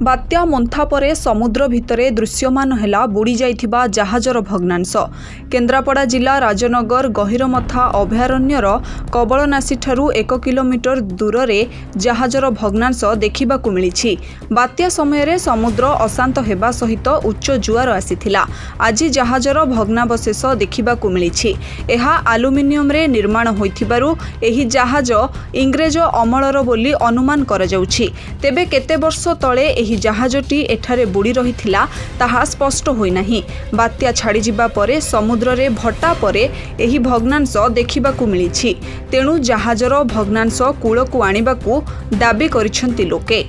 बात्या Montha परे समुद्र भितरे दृश्यमान हेला बुड़ी जाइथिबा जहाजर भग्नांश। केन्द्रापड़ा जिला राजनगर गहिरमथा अभयारण्यर कबलनासी ठारू 1 किलोमीटर दूर रे जहाजर भग्नांश देखिबाकु मिलिछि। बात्या समय समुद्र अशांत हेबा सहित उच्च जुआर आसीथिला। आज जहाजर भग्नावशेष देखिबाकु मिलिछि। एहा आलुमिनियम रे निर्माण होइथिबारु एही जहाज इंग्रेज अमलर बोली अनुमान करा जाउछि। तेबे केते वर्ष तळे एही जहाजटी एठारे बुड़ी रहिथिला ताहा स्पष्ट होई नाही। बात्या छाड़ी जिबा परे समुद्र रे भट्टा परे एही भग्नांश देखिबाकू मिलिछि। तेणु जहाजर भग्नांश कूलकू आनिबाकू दाबी करिसंती लोके।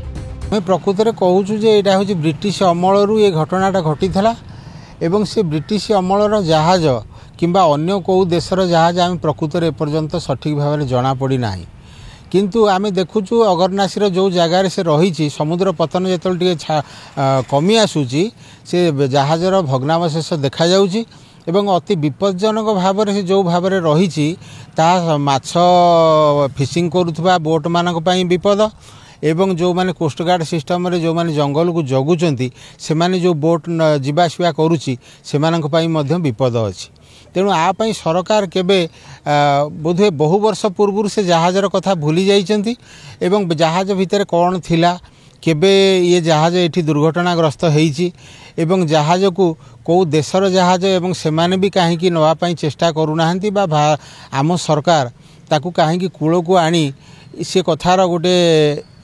मैं प्रकृत में कहूँ जे एटा हूँ ब्रिटिश अमलू ये घटनाटा घटीला एवं से ब्रिटिश अमलर जहाज किंबा अन्य कौ देशर जहाज आम प्रकृत में एपर्यंत सठिक भाव में जना पड़ी ना। किंतु आमे देखुचु अगरनासीर जो जगार से रही समुद्र पतन जो कमी आसूची से जहाजर भग्नावशेष देखा जाउची एवं अति विपज्जनक भाव से जो भाव में रही माछ फिशिंग करुवा बोट मानक पई विपद एवं जो माने कोस्टगार्ड सिस्टम रे जो माने जंगल को जगुचंती से माने जो बोट जीवासवा करुची से मानक पई मध्य विपद अछि। तेणु आपाई सरकार केबे बोधे बहु वर्ष पूर्व से जहाजर कथा भूली जाइछंती एवं जहाज भितर कौन थिला केबे ये जहाज एठी दुर्घटनाग्रस्त होईची एवं जहाज को कौ देशर जहाज एवं सेमाने भी कहीं नवा पाई चेष्टा करूनाहांती बा आम सरकार ताकू कहीं कूल को आनी से कथार गोटे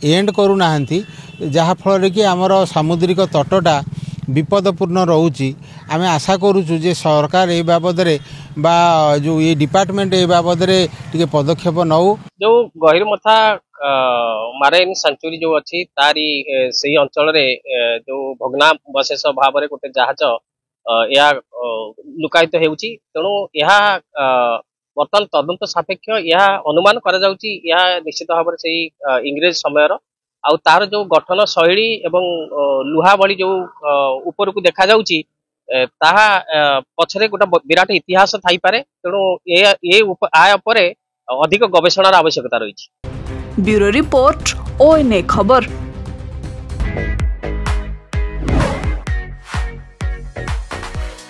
एंड करूनाहांती जहा फल कि आमर सामुद्रिक तटटा विपदपूर्ण रोची। आमे आशा करूचु जे सरकार ए बाबद रे बा जो ये डिपार्टमेंट ए बाबद रे टिके पदक्षेप नौ। जो गहिरमथा माराइन सेंचुरी जो अच्छी तारी सही अंचल रे जो भग्नावशेष भाव रे गोटे जहाज या लुकायित हेउची। तेणु यह बर्तमान तदंत सापेक्ष यह अनुमान करा जाउची यह निश्चित भाव से इंग्रेज समय आउ तार जो गठन शैली एवं लुहा भली जो ऊपर को देखा जाउची ताहा पछरे गोटा विराट इतिहास थाई पारे। तेणु ए आय परे अधिक गवेषणार आवश्यकता रही। ब्यूरो रिपोर्ट ONA खबर।